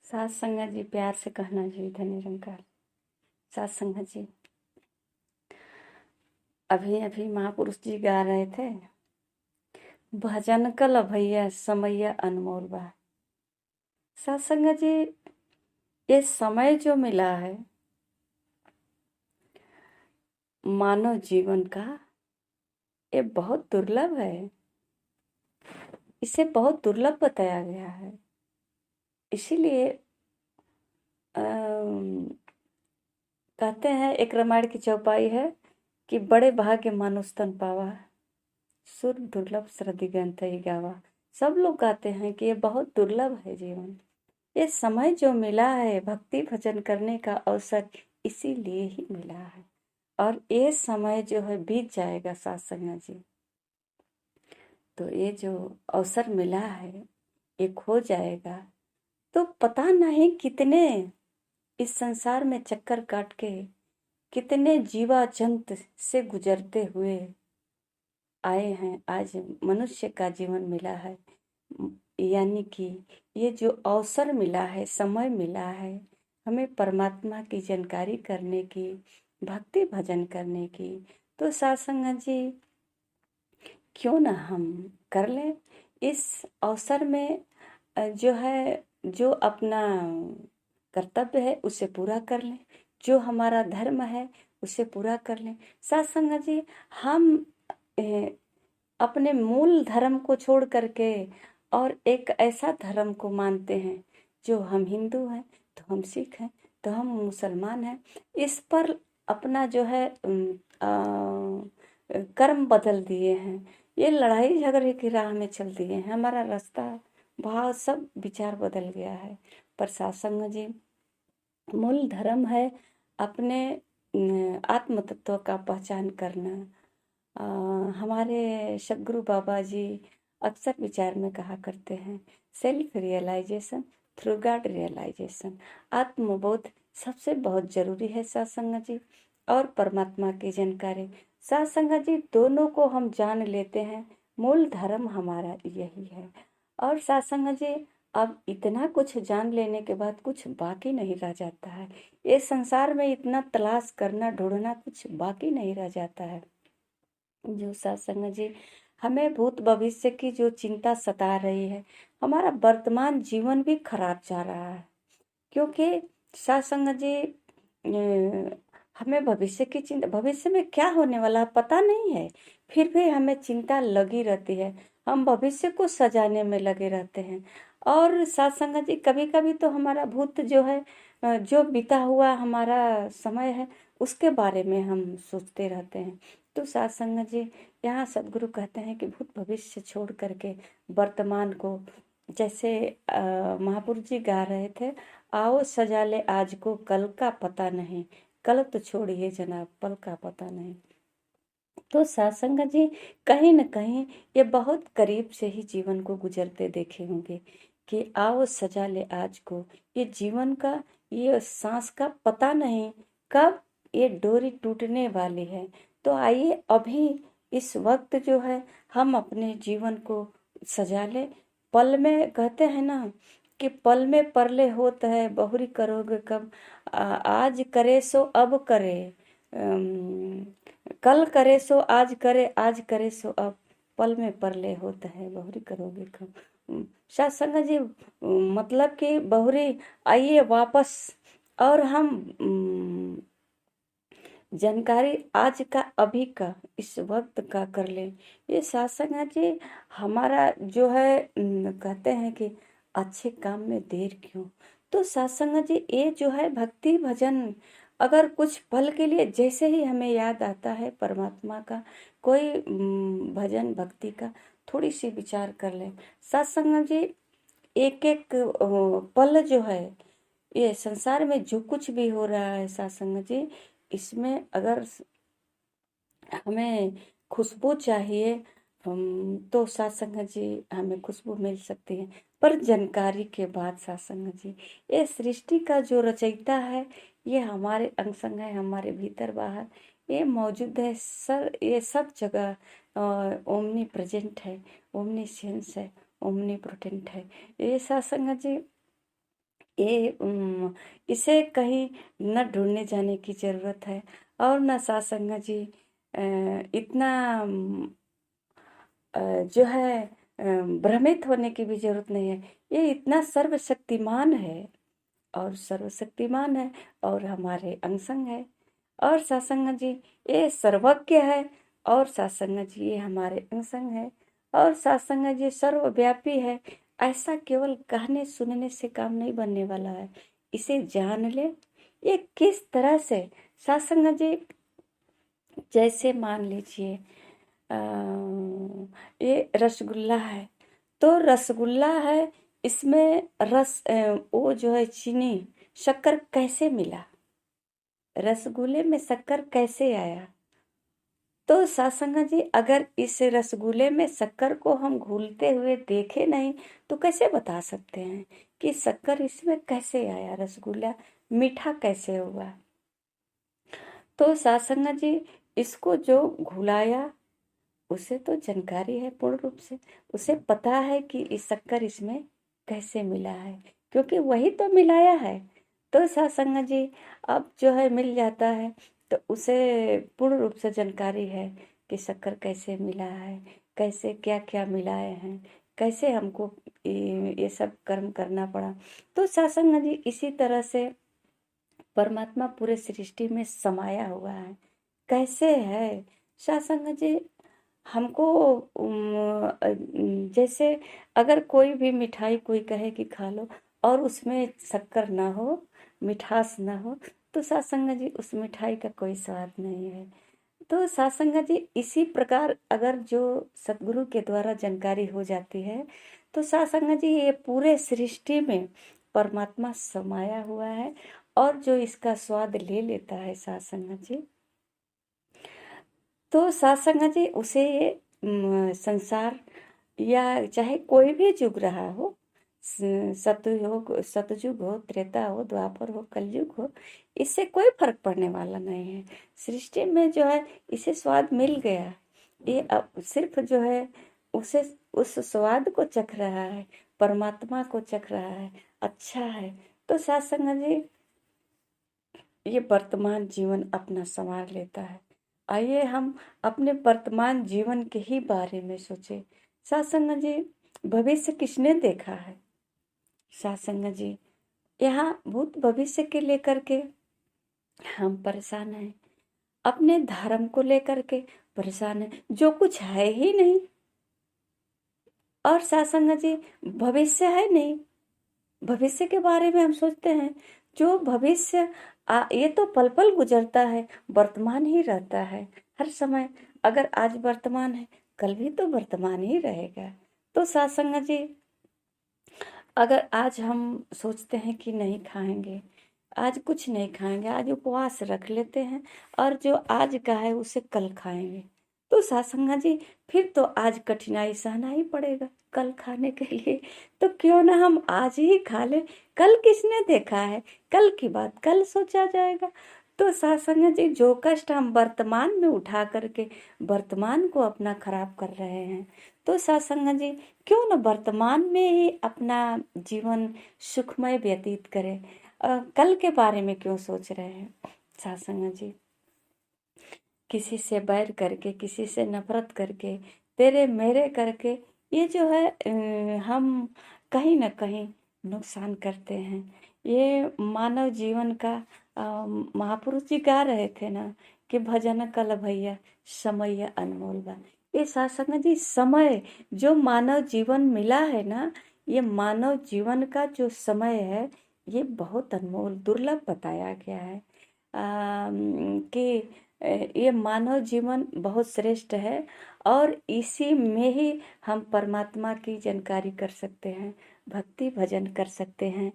सात संगत जी, प्यार से कहना जी, धन्य निरंकार। सात संगत जी, अभी अभी महापुरुष जी गा रहे थे, भजन कल भैया समैया अनमोल बा। सात संगत जी, ये समय जो मिला है मानव जीवन का, ये बहुत दुर्लभ है। इसे बहुत दुर्लभ बताया गया है। इसीलिए कहते हैं, एक रामायण की चौपाई है कि बड़े भाग्य मानुष तन पावा, सुर दुर्लभ दिगंत ही गावा। सब लोग कहते हैं कि ये बहुत दुर्लभ है जीवन। ये समय जो मिला है भक्ति भजन करने का अवसर, इसीलिए ही मिला है। और ये समय जो है बीत जाएगा साथ संगत जी। तो ये जो अवसर मिला है ये खो जाएगा। तो पता नहीं कितने इस संसार में चक्कर काट के कितने जीवा जंत से गुजरते हुए आए हैं, आज मनुष्य का जीवन मिला है। यानी कि ये जो अवसर मिला है, समय मिला है हमें परमात्मा की जानकारी करने की, भक्ति भजन करने की, तो साथ संगत जी क्यों ना हम कर लें। इस अवसर में जो है, जो अपना कर्तव्य है उसे पूरा कर लें, जो हमारा धर्म है उसे पूरा कर लें। साथ संगत जी, हम अपने मूल धर्म को छोड़ करके और एक ऐसा धर्म को मानते हैं, जो हम हिंदू हैं तो हम सिख हैं तो हम मुसलमान हैं, इस पर अपना जो है कर्म बदल दिए हैं। ये लड़ाई झगड़े की राह में चल दिए हैं। हमारा रास्ता भाव सब विचार बदल गया है। पर सत्संग जी, मूल धर्म है अपने आत्म तत्व का पहचान करना। हमारे सदगुरु बाबा जी अक्सर विचार में कहा करते हैं, self realisation through God realisation. आत्मबोध सबसे बहुत जरूरी है सत्संग जी, और परमात्मा की जानकारी। सत्संग जी, दोनों को हम जान लेते हैं, मूल धर्म हमारा यही है। और सत्संग जी, अब इतना कुछ जान लेने के बाद कुछ बाकी नहीं रह जाता है। ये संसार में इतना तलाश करना ढूंढना कुछ बाकी नहीं रह जाता है। जो सत्संग जी, हमें भूत भविष्य की जो चिंता सता रही है, हमारा वर्तमान जीवन भी खराब जा रहा है। क्योंकि सत्संग जी, हमें भविष्य की चिंता, भविष्य में क्या होने वाला है पता नहीं है, फिर भी हमें चिंता लगी रहती है। हम भविष्य को सजाने में लगे रहते हैं। और सत्संग जी, कभी कभी तो हमारा भूत जो है, जो बीता हुआ हमारा समय है, उसके बारे में हम सोचते रहते हैं। तो सत्संग जी, यहाँ सदगुरु कहते हैं कि भूत भविष्य छोड़ करके वर्तमान को, जैसे महापुरुष जी गा रहे थे, आओ सजा ले आज को, कल का पता नहीं, कल तो छोड़िए जनाब, पल का पता नहीं। तो सत्संग जी, कहीं न कहीं ये बहुत करीब से ही जीवन को गुजरते देखे होंगे कि आओ सजा ले आज को। ये जीवन का, ये सांस का पता नहीं कब ये डोरी टूटने वाली है। तो आइए अभी इस वक्त जो है हम अपने जीवन को सजा ले। पल में, कहते हैं ना कि पल में परले होत है, बहुरी करोगे कब। आज करे सो अब करे, कल करे सो आज करे, आज करे सो अब, पल में परले होता है, बहुरी करोगे कब। सत्संग जी, मतलब कि बहुरी आइए वापस, और हम जानकारी आज का, अभी का, इस वक्त का कर ले। ये सत्संग जी, हमारा जो है कहते हैं कि अच्छे काम में देर क्यों। तो सत्संग जी, ये जो है भक्ति भजन, अगर कुछ पल के लिए जैसे ही हमें याद आता है परमात्मा का कोई भजन भक्ति का, थोड़ी सी विचार कर ले। सत्संग जी, एक एक पल जो है, ये संसार में जो कुछ भी हो रहा है सत्संग जी, इसमें अगर हमें खुशबू चाहिए, तो सत्संग जी हमें खुशबू मिल सकती है। पर जानकारी के बाद सत्संग जी, ये सृष्टि का जो रचयिता है, ये हमारे अंग संग है, हमारे भीतर बाहर ये मौजूद है। सर, ये सब जगह ओमनी प्रेजेंट है, ओमनी सेंस है, ओमनी प्रोटेंट है। ये सत्संग जी, इसे कहीं न ढूंढने जाने की ज़रूरत है और न सासंग जी इतना जो है भ्रमित होने की भी जरूरत नहीं है। ये इतना सर्वशक्तिमान है और सर्वशक्तिमान है और हमारे अंग संग है। और सत्संग जी ये सर्वज्ञ है और सत्संग जी ये हमारे अंग संग है और सत्संग जी सर्वव्यापी है। ऐसा केवल कहने सुनने से काम नहीं बनने वाला है, इसे जान ले। ये किस तरह से सत्संग जी, जैसे मान लीजिए ये रसगुल्ला है, तो रसगुल्ला है, इसमें रस वो जो है चीनी शक्कर कैसे मिला, रसगुल्ले में शक्कर कैसे आया। तो सत्संग जी अगर इस रसगुल्ले में शक्कर को हम घुलते हुए देखे नहीं तो कैसे बता सकते हैं कि शक्कर इसमें कैसे आया, रसगुल्ला मीठा कैसे हुआ। तो सत्संग जी इसको जो घुलाया उसे तो जानकारी है पूर्ण रूप से, उसे पता है कि इस शक्कर इसमें कैसे मिला है, क्योंकि वही तो मिलाया है। तो सत्संग जी अब जो है मिल जाता है तो उसे पूर्ण रूप से जानकारी है कि शक्कर कैसे मिला है, कैसे क्या क्या मिलाए हैं, कैसे हमको ये सब कर्म करना पड़ा। तो सत्संग जी इसी तरह से परमात्मा पूरे सृष्टि में समाया हुआ है। कैसे है सत्संग जी, हमको जैसे अगर कोई भी मिठाई कोई कहे कि खा लो और उसमें शक्कर ना हो, मिठास ना हो, तो सत्संग जी उस मिठाई का कोई स्वाद नहीं है। तो सत्संग जी इसी प्रकार अगर जो सतगुरु के द्वारा जानकारी हो जाती है तो सत्संग जी ये पूरे सृष्टि में परमात्मा समाया हुआ है और जो इसका स्वाद ले लेता है सत्संग जी, तो सत्संग जी उसे संसार या चाहे कोई भी युग रहा हो, सतयुग हो, त्रेता हो, द्वापर हो, कलयुग हो, इससे कोई फर्क पड़ने वाला नहीं है। सृष्टि में जो है इसे स्वाद मिल गया, ये अब सिर्फ जो है उसे उस स्वाद को चख रहा है, परमात्मा को चख रहा है, अच्छा है। तो सत्संग जी ये वर्तमान जीवन अपना संवार लेता है। आइए हम अपने वर्तमान जीवन के ही बारे में सोचें। सत्संग जी भविष्य किसने देखा है, सत्संग जी यहाँ भूत भविष्य के लेकर के हम परेशान हैं, अपने धर्म को लेकर के परेशान हैं, जो कुछ है ही नहीं। और सत्संग जी भविष्य है नहीं, भविष्य के बारे में हम सोचते हैं, जो भविष्य ये तो पल पल गुजरता है, वर्तमान ही रहता है हर समय। अगर आज वर्तमान है कल भी तो वर्तमान ही रहेगा। तो सत्संग जी अगर आज हम सोचते हैं कि नहीं खाएंगे, आज कुछ नहीं खाएंगे, आज उपवास रख लेते हैं और जो आज का है उसे कल खाएंगे, तो सत्संग जी फिर तो आज कठिनाई सहना ही पड़ेगा कल खाने के लिए। तो क्यों ना हम आज ही खा ले, कल किसने देखा है, कल की बात कल सोचा जाएगा। तो सत्संग जी जो कष्ट हम वर्तमान में उठा करके वर्तमान को अपना खराब कर रहे हैं, तो सत्संग जी क्यों न वर्तमान में ही अपना जीवन सुखमय व्यतीत करें, कल के बारे में क्यों सोच रहे हैं। सत्संग जी किसी से बैर करके, किसी से नफरत करके, तेरे मेरे करके ये जो है हम कहीं ना कहीं नुकसान करते हैं। ये मानव जीवन का महापुरुष जी गा रहे थे ना कि भजन कल भैया समय अनमोल बा। ये सत्संग जी समय जो मानव जीवन मिला है ना, ये मानव जीवन का जो समय है ये बहुत अनमोल दुर्लभ बताया गया है कि ये मानव जीवन बहुत श्रेष्ठ है और इसी में ही हम परमात्मा की जानकारी कर सकते हैं, भक्ति भजन कर सकते हैं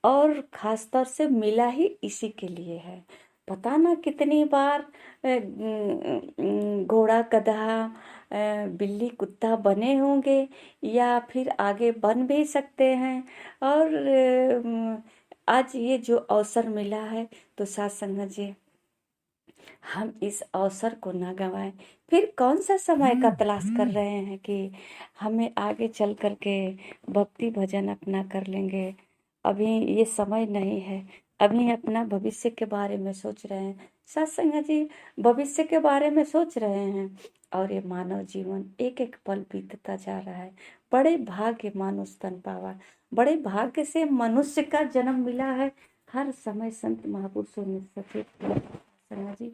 और खास तौर से मिला ही इसी के लिए है। पता ना कितनी बार घोड़ा गधा बिल्ली कुत्ता बने होंगे या फिर आगे बन भी सकते हैं। और आज ये जो अवसर मिला है तो सत्संग जी हम इस अवसर को ना गंवाएं। फिर कौन सा समय का तलाश कर रहे हैं कि हमें आगे चल करके भक्ति भजन अपना कर लेंगे अभी ये समय नहीं है, अभी अपना भविष्य के बारे में सोच रहे हैं। सत्संग जी भविष्य के बारे में सोच रहे हैं, और ये मानव जीवन एक एक पल बीतता जा रहा है। बड़े भाग्य मानुष तन पावा, बड़े भाग्य से मनुष्य का जन्म मिला है। हर समय संत महापुरुषों ने सचेत किया सत्संग जी,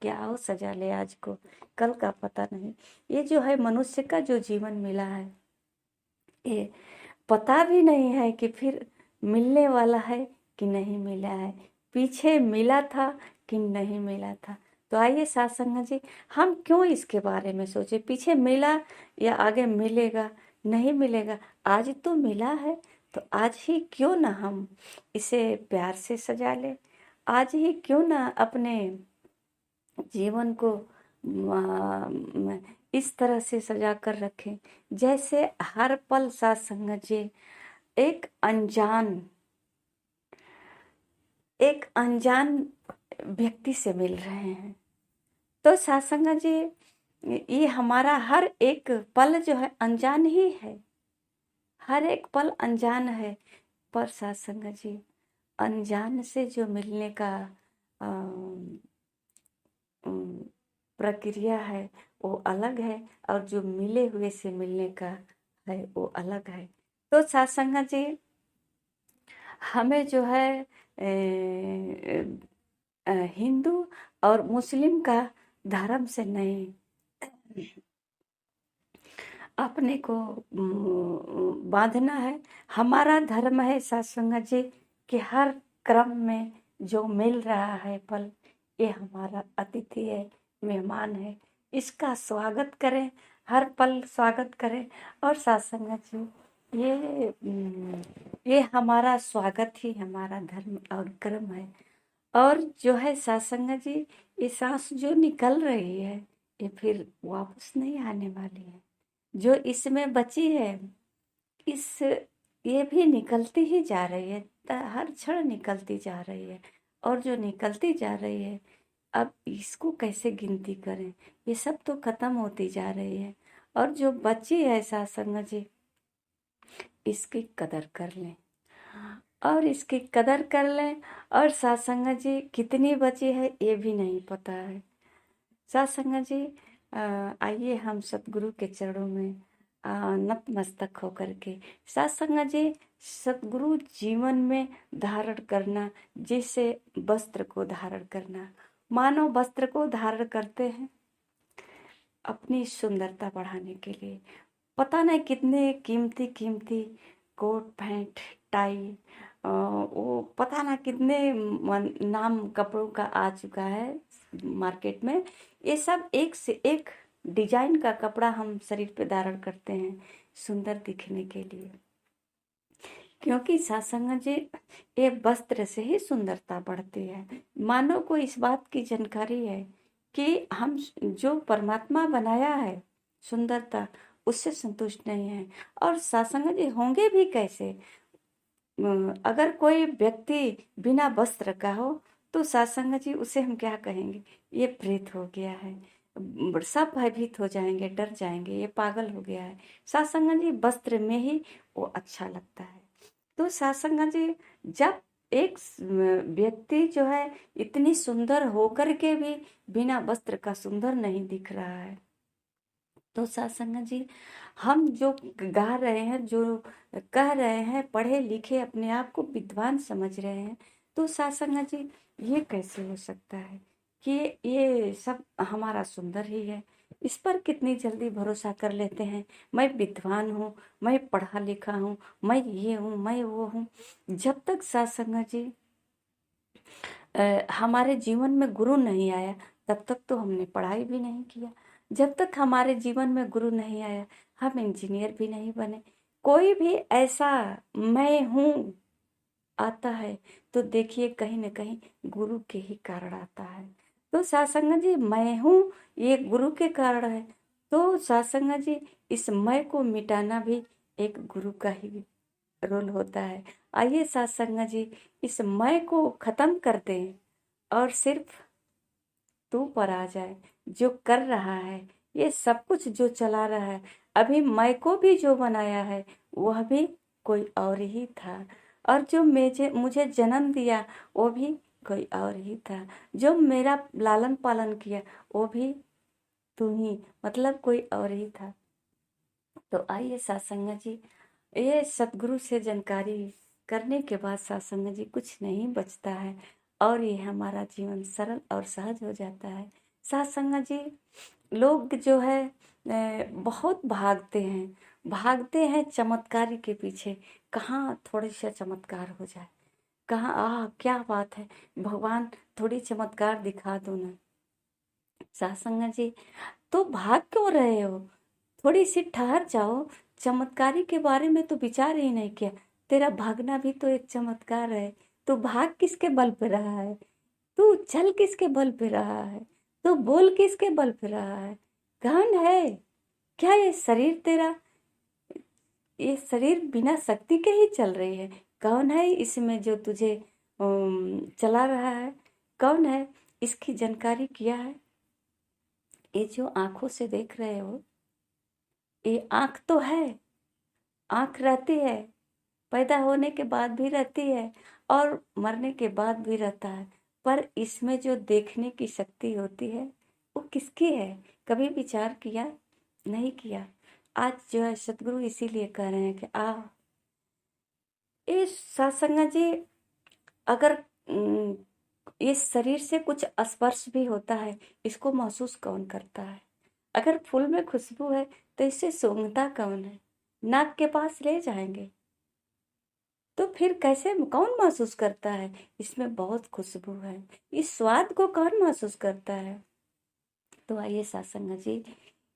क्या हो सजा ले आज को, कल का पता नहीं। ये जो है मनुष्य का जो जीवन मिला है, ये पता भी नहीं है कि फिर मिलने वाला है कि नहीं मिला है, पीछे मिला था कि नहीं मिला था। तो आइए सत्संग जी, हम क्यों इसके बारे में सोचे, पीछे मिला या आगे मिलेगा नहीं मिलेगा। आज तो मिला है, तो आज ही क्यों ना हम इसे प्यार से सजा ले, आज ही क्यों ना अपने जीवन को इस तरह से सजा कर रखें जैसे हर पल सत्संग जी एक अनजान व्यक्ति से मिल रहे हैं। तो सत्संग जी ये हमारा हर एक पल जो है अनजान ही है, हर एक पल अनजान है। पर सत्संग जी अनजान से जो मिलने का प्रक्रिया है वो अलग है, और जो मिले हुए से मिलने का है वो अलग है। तो सत्संग जी हमें जो है हिंदू और मुस्लिम का धर्म से नहीं, अपने को बांधना है। हमारा धर्म है सत्संग जी कि हर क्रम में जो मिल रहा है पल, ये हमारा अतिथि है, मेहमान है, इसका स्वागत करें, हर पल स्वागत करें। और सत्संग जी ये हमारा स्वागत ही हमारा धर्म और कर्म है। और जो है सत्संग जी ये सांस जो निकल रही है ये फिर वापस नहीं आने वाली है, जो इसमें बची है इस ये भी निकलती ही जा रही है, हर क्षण निकलती जा रही है। और जो निकलती जा रही है अब इसको कैसे गिनती करें, ये सब तो खत्म होती जा रही है। और जो बची है सत्संग जी इसकी कदर कर लें, और इसकी कदर कर लें। और सत्संग जी कितनी बची है ये भी नहीं पता है। सत्संग जी आइए हम सतगुरु के चरणों में नतमस्तक होकर के सत्संग जी सतगुरु जीवन में धारण करना, जैसे वस्त्र को धारण करना, मानव वस्त्र को धारण करते हैं अपनी सुंदरता बढ़ाने के लिए। पता नहीं कितने कीमती कीमती कोट पैंट टाई वो पता ना कितने नाम कपड़ों का आ चुका है मार्केट में। ये सब एक से एक डिजाइन का कपड़ा हम शरीर पे धारण करते हैं सुंदर दिखने के लिए, क्योंकि सत्संग जी ये वस्त्र से ही सुंदरता बढ़ती है। मानव को इस बात की जानकारी है कि हम जो परमात्मा बनाया है सुंदरता उससे संतुष्ट नहीं है। और सत्संग जी होंगे भी कैसे, अगर कोई व्यक्ति बिना वस्त्र का हो तो सत्संग जी उसे हम क्या कहेंगे, ये प्रेत हो गया है, सब भयभीत हो जाएंगे, डर जाएंगे, ये पागल हो गया है। सत्संग जी वस्त्र में ही वो अच्छा लगता है। तो सत्संग जी जब एक व्यक्ति जो है इतनी सुंदर होकर के भी बिना वस्त्र का सुंदर नहीं दिख रहा है, तो सत्संग जी हम जो गा रहे हैं, जो कह रहे हैं, पढ़े लिखे अपने आप को विद्वान समझ रहे हैं, तो सत्संग जी ये कैसे हो सकता है कि ये सब हमारा सुंदर ही है। इस पर कितनी जल्दी भरोसा कर लेते हैं, मैं विद्वान हूँ, मैं पढ़ा लिखा हूँ, मैं ये हूँ, मैं वो हूँ। जब तक सत्संग जी हमारे जीवन में गुरु नहीं आया तब तक तो हमने पढ़ाई भी नहीं किया। जब तक हमारे जीवन में गुरु नहीं आया हम इंजीनियर भी नहीं बने। कोई भी ऐसा मैं हूँ आता है तो देखिए कहीं न कहीं गुरु के ही कारण आता है। तो सत्संग जी मैं हूँ ये गुरु के कारण है। तो सत्संग जी इस मैं को मिटाना भी एक गुरु का ही रोल होता है। आइए सत्संग जी इस मैं को खत्म कर दें और सिर्फ तू पर आ जाए। जो कर रहा है ये सब कुछ जो चला रहा है, अभी मैं को भी जो बनाया है वह भी कोई और ही था। और जो मुझे मुझे जन्म दिया वो भी कोई और ही था, जो मेरा लालन पालन किया वो भी तू ही, मतलब कोई और ही था। तो आइए सत्संग जी, ये सतगुरु से जानकारी करने के बाद सत्संग जी कुछ नहीं बचता है और ये हमारा जीवन सरल और सहज हो जाता है। सत्संग जी, लोग जो है बहुत भागते हैं चमत्कारी के पीछे, कहाँ थोड़ी सा चमत्कार हो जाए, कहाँ क्या बात है भगवान, थोड़ी चमत्कार दिखा दो ना। सत्संग जी, तो भाग क्यों रहे हो, थोड़ी सी ठहर जाओ, चमत्कारी के बारे में तो विचार ही नहीं किया। तेरा भागना भी तो एक चमत्कार है। तू भाग किसके बल पे रहा है, तू चल किसके बल पे रहा है, तू बोल किसके बल पे रहा है, कौन है, क्या ये शरीर तेरा, ये शरीर बिना शक्ति के ही चल रही है, कौन है इसमें जो तुझे चला रहा है, कौन है, इसकी जानकारी किया है। ये जो आंखों से देख रहे हो, ये आंख तो है, आंख रहती है, पैदा होने के बाद भी रहती है और मरने के बाद भी रहता है, पर इसमें जो देखने की शक्ति होती है वो किसकी है, कभी विचार किया, नहीं किया। आज जो है सतगुरु इसीलिए कह रहे हैं कि इस सत्संग जी, अगर इस शरीर से कुछ स्पर्श भी होता है, इसको महसूस कौन करता है। अगर फूल में खुशबू है तो इसे सूंघता कौन है, नाक के पास ले जाएंगे तो फिर कैसे कौन महसूस करता है, इसमें बहुत खुशबू है, इस स्वाद को कौन महसूस करता है। तो आइए सत्संग जी,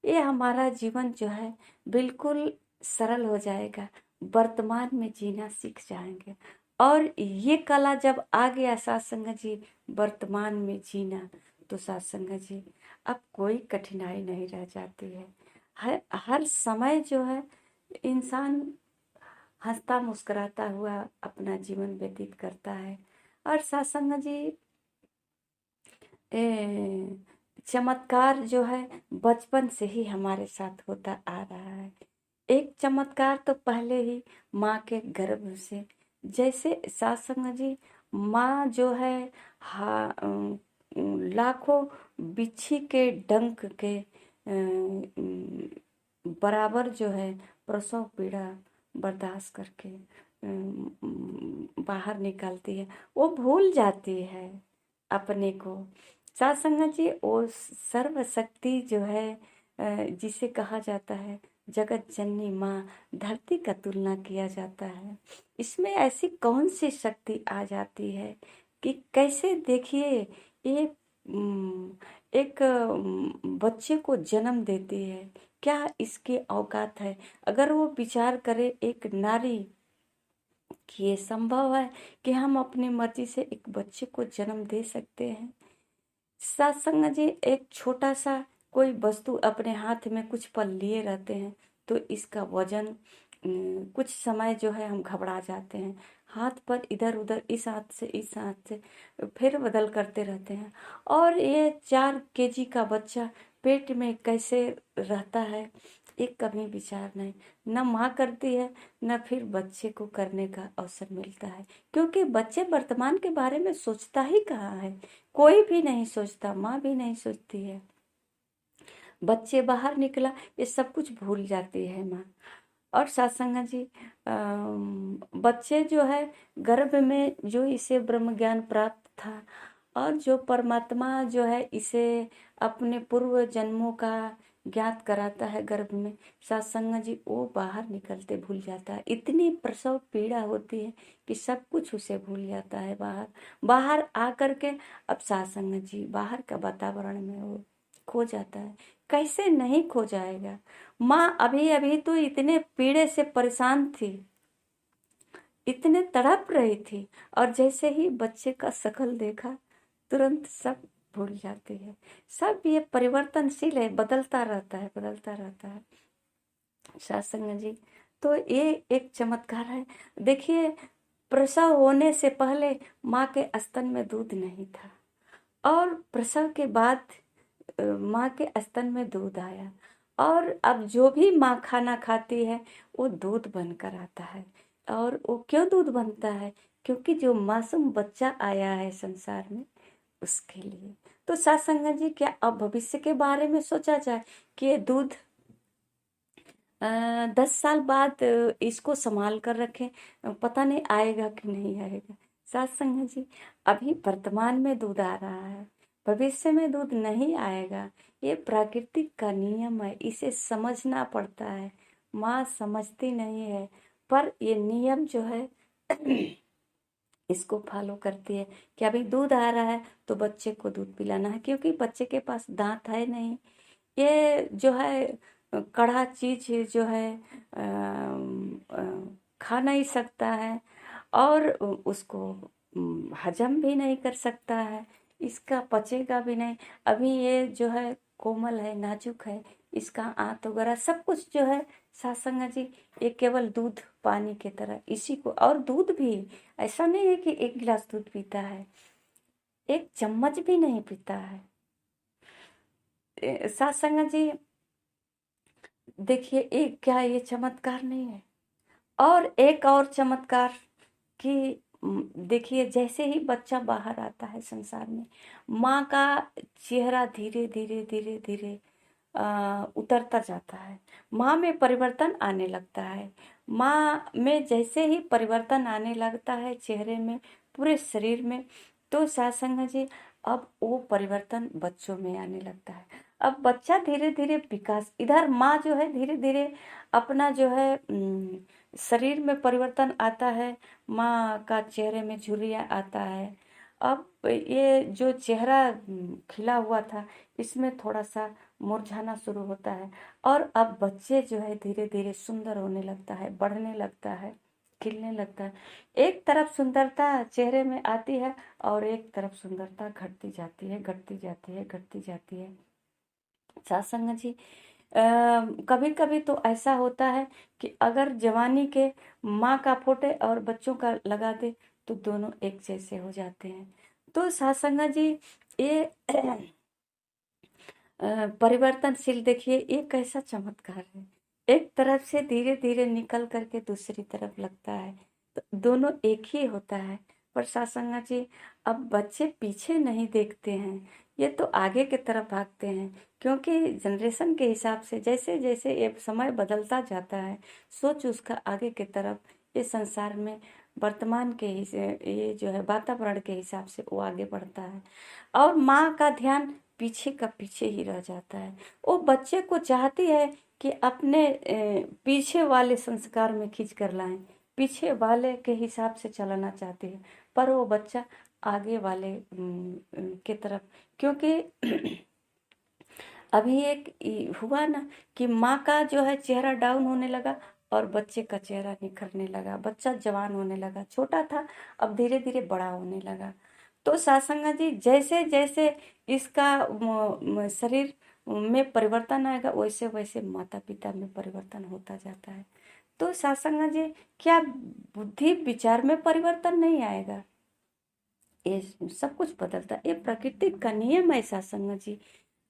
ये हमारा जीवन जो है बिल्कुल सरल हो जाएगा, वर्तमान में जीना सीख जाएंगे। और ये कला जब आ गया सत्संग जी, वर्तमान में जीना, तो सत्संग जी अब कोई कठिनाई नहीं रह जाती है। हर समय जो है इंसान हंसता मुस्कुराता हुआ अपना जीवन व्यतीत करता है। और सत्संग जी, चमत्कार जो है बचपन से ही हमारे साथ होता आ रहा है। एक चमत्कार तो पहले ही माँ के गर्भ से, जैसे सत्संग जी, माँ जो है लाखों बिच्छी के डंक के बराबर जो है प्रसव पीड़ा बर्दाश्त करके बाहर निकलती है, वो भूल जाती है अपने को। सत्संग जी, वो सर्वशक्ति जो है जिसे कहा जाता है जगत जननी माँ, धरती का तुलना किया जाता है, इसमें ऐसी कौन सी शक्ति आ जाती है कि कैसे, देखिए ये एक बच्चे को जन्म देती है, क्या इसकी औकात है। अगर वो विचार करे एक नारी कि ये संभव है कि हम अपनी मर्जी से एक बच्चे को जन्म दे सकते हैं। सत्संग जी, एक छोटा सा कोई वस्तु अपने हाथ में कुछ पल लिए रहते हैं तो इसका वजन कुछ समय जो है हम घबरा जाते हैं, हाथ पर इधर उधर, इस हाथ से फिर बदल करते रहते हैं। और ये 4 केजी का बच्चा पेट में कैसे रहता है, एक कभी विचार नहीं, न माँ करती है न फिर बच्चे को करने का अवसर मिलता है, क्योंकि बच्चे वर्तमान के बारे में सोचता ही कहाँ है, कोई भी नहीं सोचता, माँ भी नहीं सोचती है। बच्चे बाहर निकला ये सब कुछ भूल जाती है माँ। और सत्संग जी, बच्चे जो है गर्भ में जो इसे ब्रह्म ज्ञान प्राप्त था और जो परमात्मा जो है इसे अपने पूर्व जन्मों का ज्ञात कराता है गर्भ में, सत्संग जी वो बाहर निकलते भूल जाता है। इतनी प्रसव पीड़ा होती है कि सब कुछ उसे भूल जाता है। बाहर आकर के अब सत्संग जी बाहर का वातावरण में वो खो जाता है। कैसे नहीं खो जाएगा, माँ अभी अभी तो इतने पीड़े से परेशान थी, इतने तड़प रही थी, और जैसे ही बच्चे का शकल देखा तुरंत सब भूल जाती है। सब ये परिवर्तनशील है, बदलता रहता है, बदलता रहता है सत्संग जी। तो ये एक चमत्कार है। देखिए, प्रसव होने से पहले माँ के स्तन में दूध नहीं था और प्रसव के बाद माँ के स्तन में दूध आया, और अब जो भी माँ खाना खाती है वो दूध बनकर आता है। और वो क्यों दूध बनता है? क्योंकि जो मासूम बच्चा आया है संसार में, उसके लिए। तो साथ संगत जी, क्या अब भविष्य के बारे में सोचा जाए कि ये दूध 10 साल बाद इसको संभाल कर रखें, पता नहीं आएगा कि नहीं आएगा। साथ संगत जी, अभी वर्तमान में दूध आ रहा है, भविष्य में दूध नहीं आएगा। ये प्राकृतिक का नियम है, इसे समझना पड़ता है। माँ समझती नहीं है, पर ये नियम जो है इसको फॉलो करती है कि अभी दूध आ रहा है तो बच्चे को दूध पिलाना है, क्योंकि बच्चे के पास दांत है नहीं। ये जो है कड़ा चीज जो है खा नहीं सकता है, और उसको हजम भी नहीं कर सकता है, इसका पचेगा भी नहीं। अभी ये जो है कोमल है, नाजुक है, इसका आंत वगैरह सब कुछ जो है सासंगा जी, ये केवल दूध पानी की तरह इसी को। और दूध भी ऐसा नहीं है कि 1 गिलास दूध पीता है, 1 चम्मच भी नहीं पीता है। सासंगा जी देखिए, एक क्या ये चमत्कार नहीं है? और एक और चमत्कार कि देखिए, जैसे ही बच्चा बाहर आता है संसार में, माँ का चेहरा धीरे धीरे धीरे धीरे उतरता जाता है, माँ में परिवर्तन आने लगता है। माँ में जैसे ही परिवर्तन आने लगता है चेहरे में, पूरे शरीर में, तो सासंग जी अब वो परिवर्तन बच्चों में आने लगता है। अब बच्चा धीरे धीरे विकास, इधर माँ जो है धीरे धीरे अपना जो है शरीर में परिवर्तन आता है, माँ का चेहरे में झुर्रियाँ आता है। अब ये जो चेहरा खिला हुआ था, इसमें थोड़ा सा मुरझाना शुरू होता है, और अब बच्चे जो है धीरे धीरे सुंदर होने लगता है, बढ़ने लगता है, खिलने लगता है। एक तरफ सुंदरता चेहरे में आती है और एक तरफ सुंदरता घटती जाती है, घटती जाती है, घटती जाती है। सत्संग जी, कभी कभी तो ऐसा होता है कि अगर जवानी के माँ का फोटो और बच्चों का लगा दे तो दोनों एक जैसे हो जाते हैं। तो सत्संग जी, ये परिवर्तनशील देखिए, ये कैसा चमत्कार है। एक तरफ से धीरे धीरे निकल करके दूसरी तरफ लगता है, तो दोनों एक ही होता है। पर सत्संग जी, अब बच्चे पीछे नहीं देखते हैं, ये तो आगे की तरफ भागते हैं, क्योंकि जनरेशन के हिसाब से जैसे जैसे ये समय बदलता जाता है, सोच उसका आगे की तरफ, ये संसार में वर्तमान के ये जो है वातावरण के हिसाब से वो आगे बढ़ता है, और माँ का ध्यान पीछे का पीछे ही रह जाता है। वो बच्चे को चाहती है कि अपने पीछे वाले संस्कार में खींच कर लाएं, पीछे वाले के हिसाब से चलाना चाहती है, पर वो बच्चा आगे वाले के तरफ, क्योंकि अभी एक हुआ ना कि माँ का जो है चेहरा डाउन होने लगा और बच्चे का चेहरा निखरने लगा, बच्चा जवान होने लगा, छोटा था अब धीरे धीरे बड़ा होने लगा। तो सासंगा जी, जैसे जैसे इसका शरीर में परिवर्तन आएगा, वैसे वैसे माता पिता में परिवर्तन होता जाता है। तो सासंगा जी, क्या बुद्धि विचार में परिवर्तन नहीं आएगा? ये सब कुछ बदलता है, ये प्रकृति का नियम है सासंगा जी।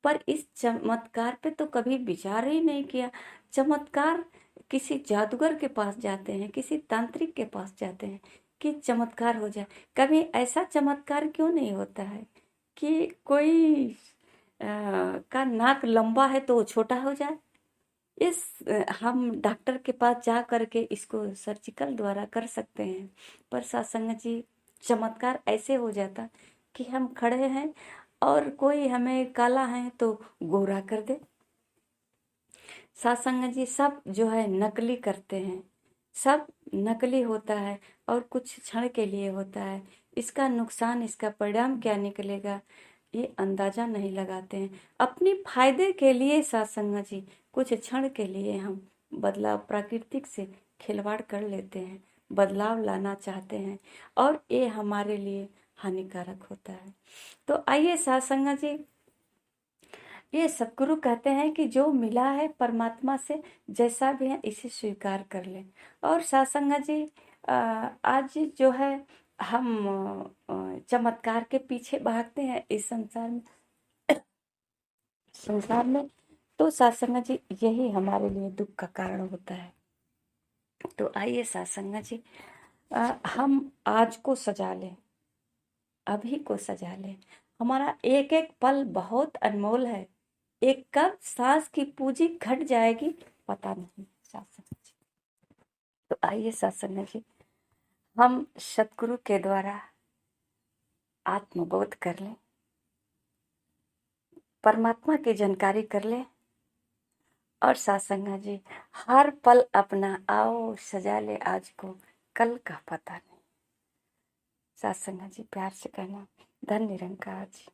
पर इस चमत्कार पे तो कभी विचार ही नहीं किया। चमत्कार किसी जादूगर के पास जाते हैं, किसी तांत्रिक के पास जाते हैं कि चमत्कार हो जाए। कभी ऐसा चमत्कार क्यों नहीं होता है कि कोई का नाक लंबा है तो वो छोटा हो जाए? इस हम डॉक्टर के पास जा करके इसको सर्जिकल द्वारा कर सकते हैं, पर सत्संग जी, चमत्कार ऐसे हो जाता कि हम खड़े हैं और कोई हमें काला है तो गोरा कर दे। सत्संग जी, सब जो है नकली करते हैं, सब नकली होता है और कुछ क्षण के लिए होता है। इसका नुकसान, इसका परिणाम क्या निकलेगा, ये अंदाजा नहीं लगाते हैं। अपनी फायदे के लिए सत्संग जी, कुछ क्षण के लिए हम बदलाव, प्राकृतिक से खिलवाड़ कर लेते हैं, बदलाव लाना चाहते हैं, और ये हमारे लिए हानिकारक होता है। तो आइए सत्संग जी, ये सदगुरु कहते हैं कि जो मिला है परमात्मा से, जैसा भी है इसे स्वीकार कर ले। और सत्संग जी, आज जो है हम चमत्कार के पीछे भागते हैं इस संसार में, तो सत्संग जी, यही हमारे लिए दुख का कारण होता है। तो आइए सत्संग जी, हम आज को सजा लें, अभी को सजा लें। हमारा एक एक पल बहुत अनमोल है। एक कब सांस की पूंजी घट जाएगी पता नहीं सत्संग जी। तो आइए सत्संग जी, हम सतगुरु के द्वारा आत्मबोध कर लें, परमात्मा की जानकारी कर लें। और सत्संग जी, हर पल अपना आओ सजा ले आज को, कल का पता नहीं। सत्संग जी प्यार से कहना, धन निरंकार जी।